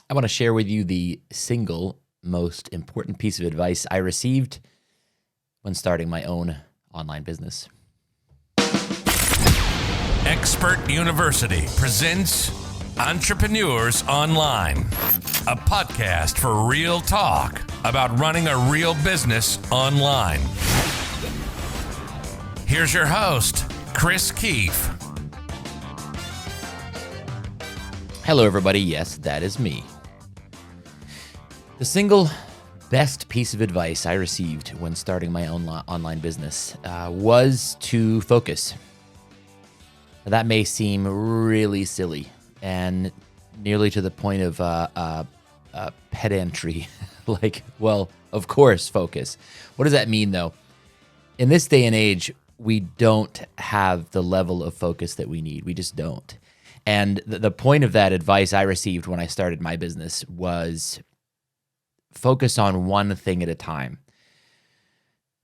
I want to share with you the single most important piece of advice I received when starting my own online business. Expert University presents Entrepreneurs Online, a podcast for real talk about running a real business online. Here's your host, Chris Keef. Hello, everybody. Yes, that is me. The single best piece of advice I received when starting my own online business was to focus. That may seem really silly and nearly to the point of pedantry. Like, well, of course, focus. What does that mean, though? In this day and age, we don't have the level of focus that we need. We just don't. And the point of that advice I received when I started my business was focus on one thing at a time.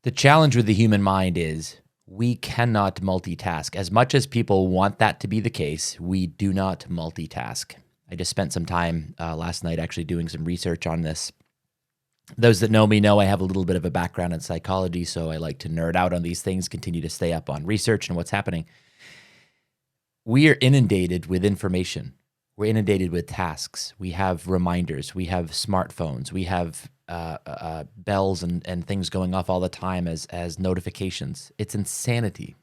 The challenge with the human mind is we cannot multitask. As much as people want that to be the case, we do not multitask. I just spent some time last night actually doing some research on this. Those that know me know I have a little bit of a background in psychology, so I like to nerd out on these things, continue to stay up on research and what's happening. We are inundated with information. We're inundated with tasks. We have reminders. We have smartphones. We have bells and things going off all the time as notifications. It's insanity.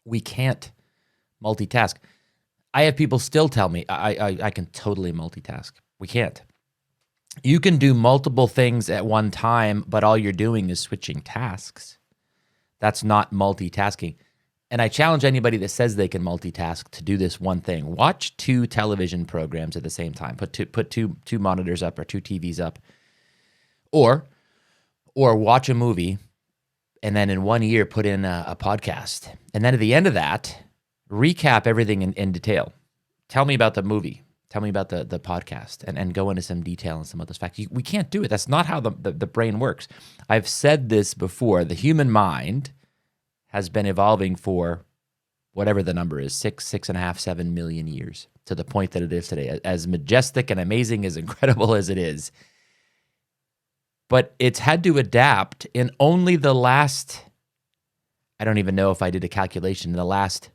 We can't multitask. I have people still tell me I can totally multitask. We can't. You can do multiple things at one time, but all you're doing is switching tasks. That's not multitasking. And I challenge anybody that says they can multitask to do this one thing. Watch two television programs at the same time. Put two monitors up or two TVs up. Or watch a movie and then in 1 year put in a podcast. And then at the end of that, recap everything in detail. Tell me about the movie. Tell me about the podcast and go into some detail and some of those facts. We can't do it. That's not how the brain works. I've said this before. The human mind has been evolving for whatever the number is, 6.5, 7 million years to the point that it is today. As majestic and amazing, as incredible as it is. But it's had to adapt in only the last, I don't even know if I did a calculation, in the last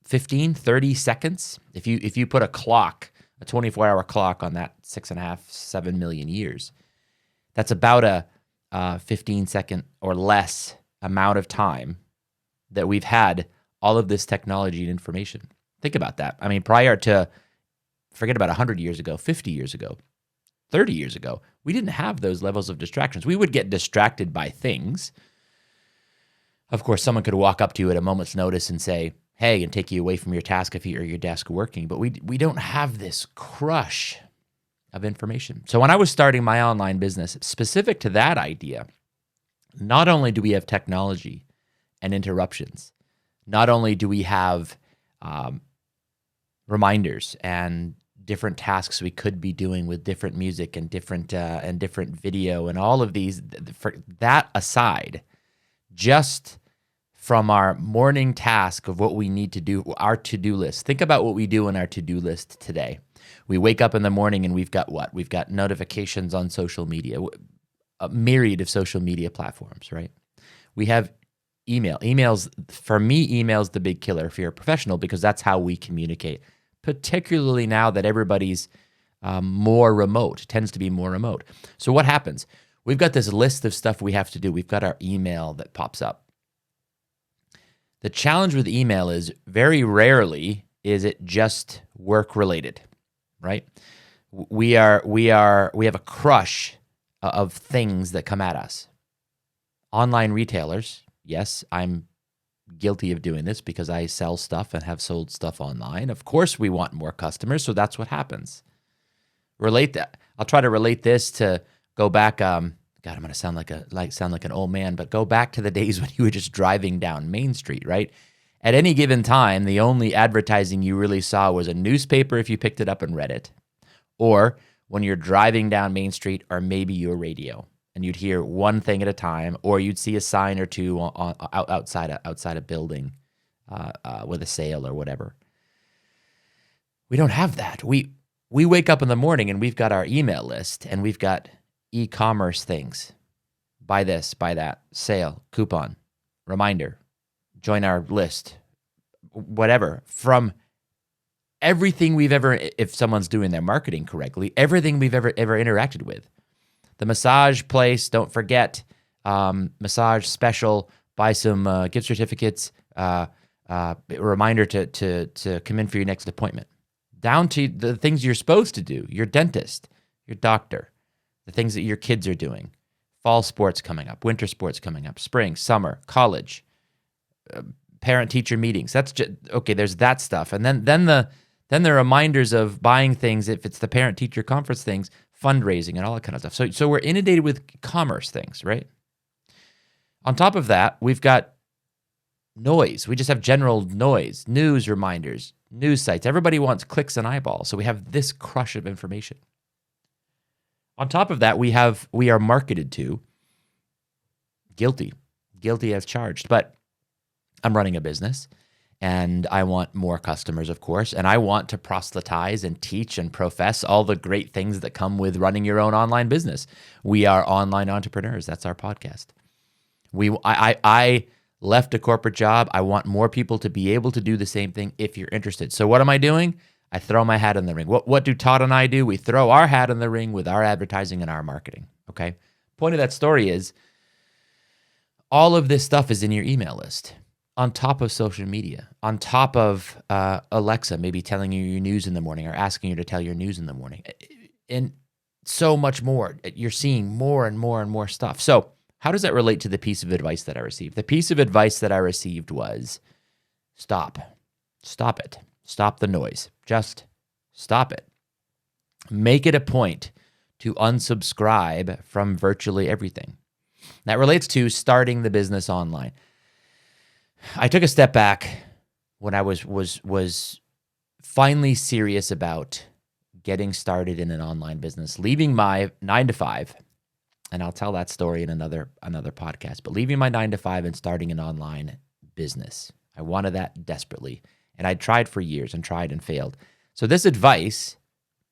15, 30 seconds. If you put a clock, a 24-hour clock on that 6.5, 7 million years, that's about a 15-second or less amount of time that we've had all of this technology and information. Think about that. I mean, prior to, forget about 100 years ago, 50 years ago, 30 years ago, we didn't have those levels of distractions. We would get distracted by things. Of course, someone could walk up to you at a moment's notice and say, hey, and take you away from your task if you're at your desk working. But we don't have this crush of information. So when I was starting my online business, specific to that idea, not only do we have technology and interruptions, not only do we have reminders and different tasks we could be doing with different music and different video and all of these, for that aside, just from our morning task of what we need to do, our to-do list. Think about what we do on our to-do list today. We wake up in the morning and we've got what? We've got notifications on social media, a myriad of social media platforms, right? We have email. Emails, for me, email's the big killer if you're a professional because that's how we communicate, particularly now that everybody's more remote, tends to be more remote. So what happens? We've got this list of stuff we have to do. We've got our email that pops up. The challenge with email is very rarely is it just work related, right? We have a crush of things that come at us. Online retailers, yes, I'm guilty of doing this because I sell stuff and have sold stuff online. Of course, we want more customers, so that's what happens. Relate that. I'll try to relate this to go back. God, I'm going to sound like an old man, but go back to the days when you were just driving down Main Street, right? At any given time, the only advertising you really saw was a newspaper if you picked it up and read it, or when you're driving down Main Street, or maybe your radio, and you'd hear one thing at a time, or you'd see a sign or two outside a building with a sale or whatever. We don't have that. We wake up in the morning and we've got our email list and we've got e-commerce things. Buy this, buy that, sale, coupon, reminder, join our list, whatever. From everything we've ever, if someone's doing their marketing correctly, everything we've ever interacted with. The massage place, don't forget, massage special, buy some gift certificates, a reminder to come in for your next appointment. Down to the things you're supposed to do, your dentist, your doctor, the things that your kids are doing, fall sports coming up, winter sports coming up, spring, summer, college, parent-teacher meetings. That's just, okay, there's that stuff. And then the reminders of buying things, if it's the parent-teacher conference things, fundraising and all that kind of stuff. So we're inundated with commerce things, right? On top of that, we've got noise. We just have general noise, news reminders, news sites. Everybody wants clicks and eyeballs. So we have this crush of information. On top of that, we are marketed to guilty as charged. But I'm running a business and I want more customers, of course, and I want to proselytize and teach and profess all the great things that come with running your own online business. We are online entrepreneurs. That's our podcast. I left a corporate job. I want more people to be able to do the same thing if you're interested. So what am I doing? I throw my hat in the ring. What do Todd and I do? We throw our hat in the ring with our advertising and our marketing, okay? Point of that story is all of this stuff is in your email list, on top of social media, on top of Alexa maybe telling you your news in the morning or asking you to tell your news in the morning, and so much more. You're seeing more and more and more stuff. So how does that relate to the piece of advice that I received? The piece of advice that I received was stop it. Stop the noise. Just stop it. Make it a point to unsubscribe from virtually everything. That relates to starting the business online. I took a step back when I was finally serious about getting started in an online business, leaving my 9-to-5, and I'll tell that story in another podcast, but leaving my 9-to-5 and starting an online business. I wanted that desperately. And I'd tried for years and tried and failed. So this advice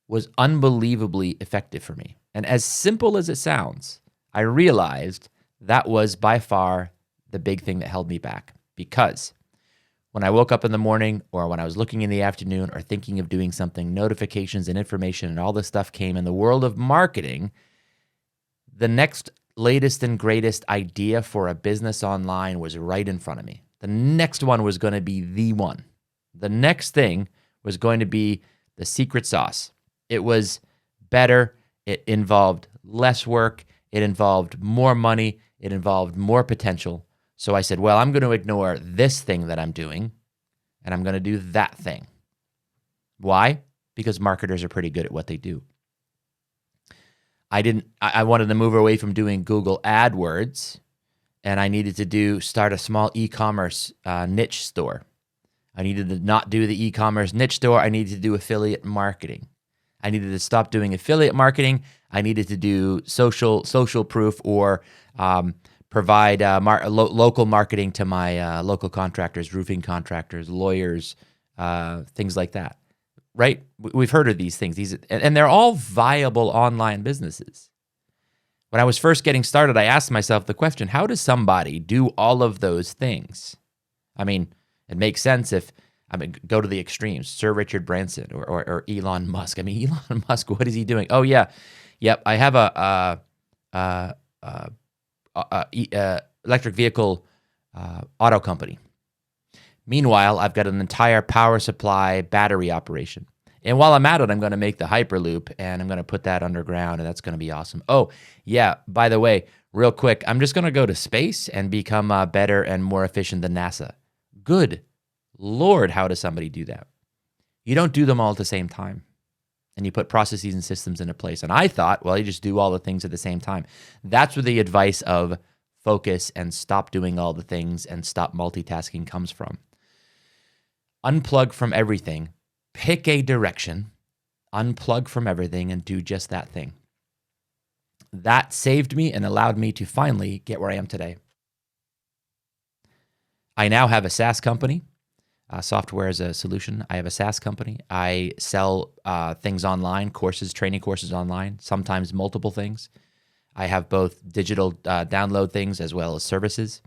was unbelievably effective for me. And as simple as it sounds, I realized that was by far the big thing that held me back. Because when I woke up in the morning or when I was looking in the afternoon or thinking of doing something, notifications and information and all this stuff came in the world of marketing, the next latest and greatest idea for a business online was right in front of me. The next one was going to be the one. The next thing was going to be the secret sauce. It was better. It involved less work. It involved more money. It involved more potential. So I said, well, I'm going to ignore this thing that I'm doing, and I'm going to do that thing. Why? Because marketers are pretty good at what they do. I wanted to move away from doing Google AdWords, and I needed to start a small e-commerce niche store. I needed to not do the e-commerce niche store. I needed to do affiliate marketing. I needed to stop doing affiliate marketing. I needed to do social proof or provide local marketing to my local contractors, roofing contractors, lawyers, things like that. Right? We've heard of these things. And they're all viable online businesses. When I was first getting started, I asked myself the question, how does somebody do all of those things? I mean, it makes sense go to the extremes, Sir Richard Branson or Elon Musk. I mean, Elon Musk, what is he doing? Oh, yeah. Yep, I have a electric vehicle auto company. Meanwhile, I've got an entire power supply battery operation. And while I'm at it, I'm going to make the Hyperloop, and I'm going to put that underground, and that's going to be awesome. Oh, yeah, by the way, real quick, I'm just going to go to space and become better and more efficient than NASA. Good Lord, how does somebody do that? You don't do them all at the same time. And you put processes and systems into place. And I thought, well, you just do all the things at the same time. That's where the advice of focus and stop doing all the things and stop multitasking comes from. Unplug from everything. Pick a direction. Unplug from everything and do just that thing. That saved me and allowed me to finally get where I am today. I now have a SaaS company. software as a solution. I have a SaaS company. I sell things online, training courses online, sometimes multiple things. I have both digital download things as well as services.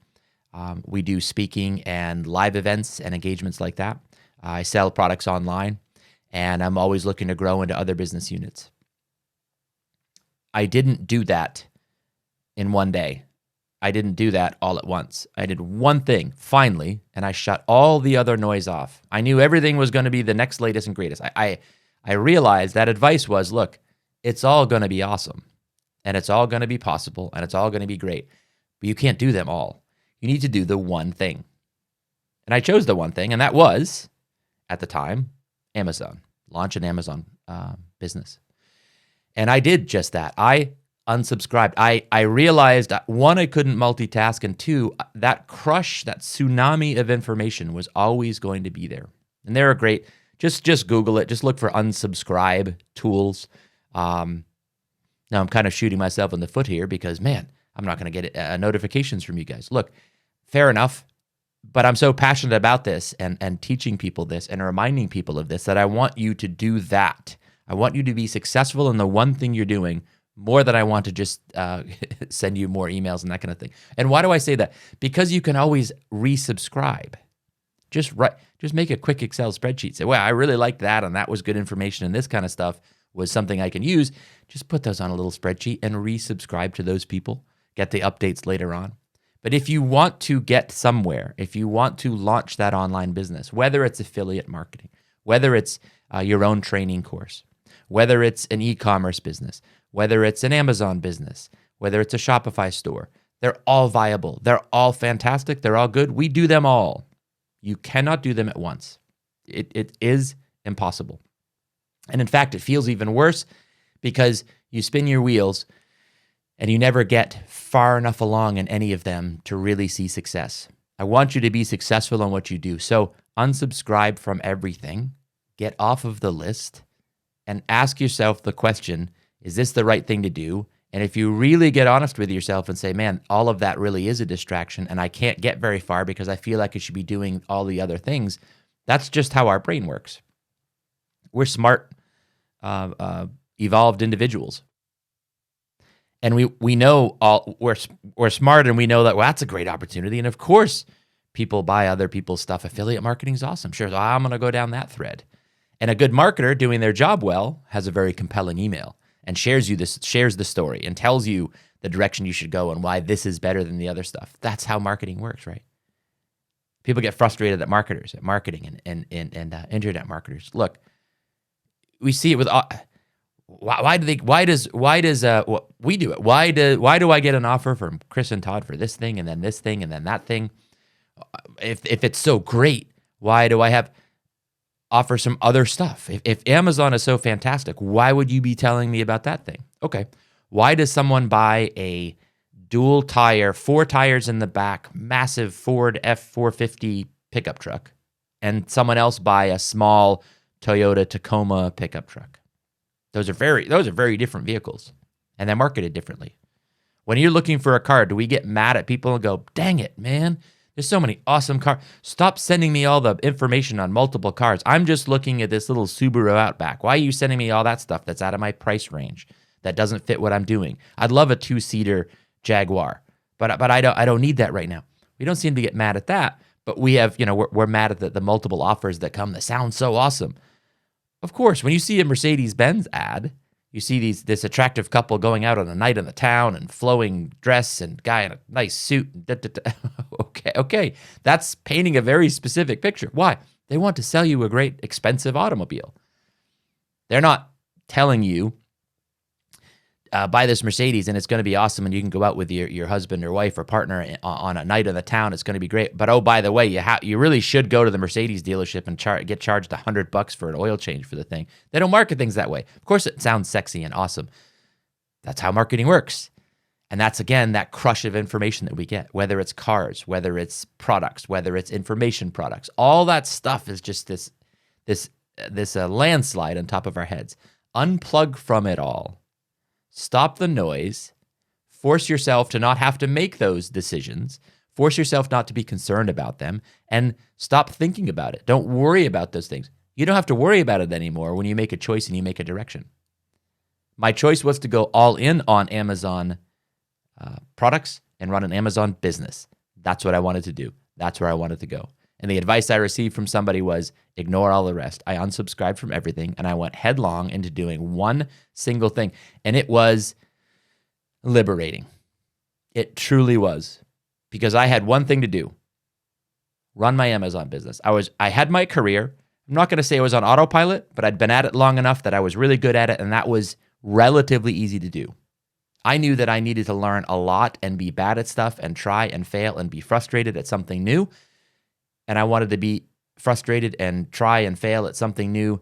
We do speaking and live events and engagements like that. I sell products online, and I'm always looking to grow into other business units. I didn't do that in one day. I didn't do that all at once. I did one thing finally, and I shut all the other noise off. I knew everything was going to be the next latest and greatest. I realized that advice was, look, it's all going to be awesome, and it's all going to be possible, and it's all going to be great, but you can't do them all. You need to do the one thing. And I chose the one thing, and that was, at the time, Amazon. Launch an Amazon business. And I did just that. I unsubscribed. I realized, one, I couldn't multitask, and two, that tsunami of information was always going to be there. And they're great. Just Google it. Just look for unsubscribe tools. Now I'm kind of shooting myself in the foot here because, man, I'm not going to get notifications from you guys. Look, fair enough, but I'm so passionate about this and teaching people this and reminding people of this that I want you to do that. I want you to be successful in the one thing you're doing more than I want to just send you more emails and that kind of thing. And why do I say that? Because you can always resubscribe. Just make a quick Excel spreadsheet. Say, well, I really liked that, and that was good information, and this kind of stuff was something I can use. Just put those on a little spreadsheet and resubscribe to those people. Get the updates later on. But if you want to get somewhere, if you want to launch that online business, whether it's affiliate marketing, whether it's your own training course, whether it's an e-commerce business, whether it's an Amazon business, whether it's a Shopify store, they're all viable. They're all fantastic. They're all good. We do them all. You cannot do them at once. It is impossible. And in fact, it feels even worse because you spin your wheels and you never get far enough along in any of them to really see success. I want you to be successful in what you do. So unsubscribe from everything, get off of the list, and ask yourself the question, is this the right thing to do? And if you really get honest with yourself and say, man, all of that really is a distraction and I can't get very far because I feel like I should be doing all the other things, that's just how our brain works. We're smart, evolved individuals. And we know we're smart, and we know that, well, that's a great opportunity. And of course, people buy other people's stuff. Affiliate marketing is awesome. Sure, so I'm going to go down that thread. And a good marketer doing their job well has a very compelling email and shares the story and tells you the direction you should go and why this is better than the other stuff. That's how marketing works, right? People get frustrated at marketers, at marketing and internet marketers. Look, we see it with. Why do we do it? Why do I get an offer from Chris and Todd for this thing and then this thing and then that thing? If it's so great, why do I offer some other stuff? If Amazon is so fantastic, why would you be telling me about that thing? Okay. Why does someone buy a dual tire, 4 tires in the back, massive Ford F450 pickup truck, and someone else buy a small Toyota Tacoma pickup truck? Those are very different vehicles, and they're marketed differently. When you're looking for a car, do we get mad at people and go, dang it, man, there's so many awesome cars. Stop sending me all the information on multiple cars. I'm just looking at this little Subaru Outback. Why are you sending me all that stuff that's out of my price range, that doesn't fit what I'm doing? I'd love a 2-seater Jaguar, but I don't need that right now. We don't seem to get mad at that, but we have, we're mad at the multiple offers that come that sound so awesome. Of course, when you see a Mercedes-Benz ad, you see this attractive couple going out on a night in the town and flowing dress and guy in a nice suit. Okay. That's painting a very specific picture. Why? They want to sell you a great, expensive automobile. They're not telling you, buy this Mercedes and it's going to be awesome and you can go out with your husband or wife or partner on a night in the town. It's going to be great. But oh, by the way, you really should go to the Mercedes dealership and get charged $100 for an oil change for the thing. They don't market things that way. Of course, it sounds sexy and awesome. That's how marketing works. And that's, again, that crush of information that we get, whether it's cars, whether it's products, whether it's information products. All that stuff is just this landslide on top of our heads. Unplug from it all. Stop the noise, force yourself to not have to make those decisions, Force yourself not to be concerned about them and stop thinking about it. Don't worry about those things. You don't have to worry about it anymore when you make a choice and you make a direction. My choice was to go all in on Amazon products and run an Amazon business. That's what I wanted to do. That's where I wanted to go. And the advice I received from somebody was ignore all the rest. I unsubscribed from everything and I went headlong into doing one single thing. And it was liberating. It truly was, because I had one thing to do: run my Amazon business. I had my career. I'm not going to say I was on autopilot, but I'd been at it long enough that I was really good at it, and that was relatively easy to do. I knew that I needed to learn a lot and be bad at stuff and try and fail and be frustrated at something new. And I wanted to be frustrated and try and fail at something new,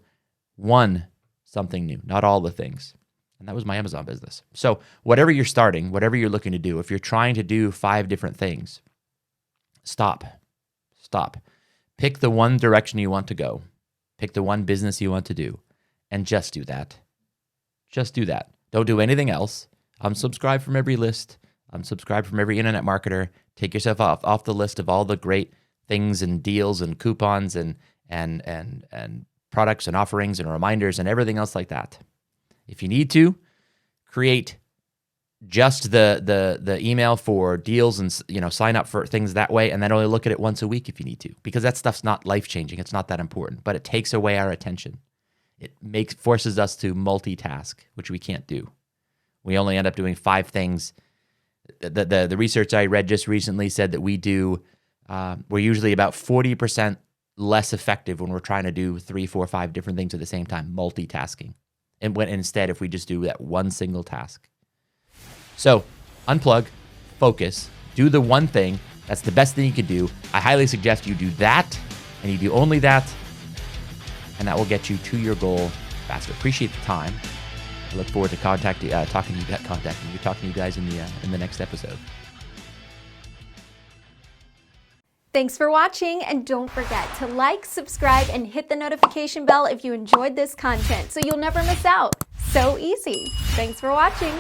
something new, not all the things. And that was my Amazon business. So whatever you're starting, whatever you're looking to do, if you're trying to do 5 different things, stop. Pick the one direction you want to go. Pick the one business you want to do, and just do that. Just do that. Don't do anything else. Unsubscribe from every list. Unsubscribe from every internet marketer. Take yourself off the list of all the great things and deals and coupons and products and offerings and reminders and everything else like that. If you need to, create just the email for deals and sign up for things that way, and then only look at it once a week if you need to, because that stuff's not life-changing. It's not that important, but it takes away our attention. It forces us to multitask, which we can't do. We only end up doing 5 things. The research I read just recently said that we're usually about 40% less effective when we're trying to do 3, 4, 5 different things at the same time, multitasking. And instead, if we just do that one single task. So unplug, focus, do the one thing. That's the best thing you could do. I highly suggest you do that, and you do only that, and that will get you to your goal faster. Appreciate the time. I look forward to talking to you guys in the next episode. Thanks for watching, and don't forget to like, subscribe, and hit the notification bell if you enjoyed this content so you'll never miss out. So easy. Thanks for watching.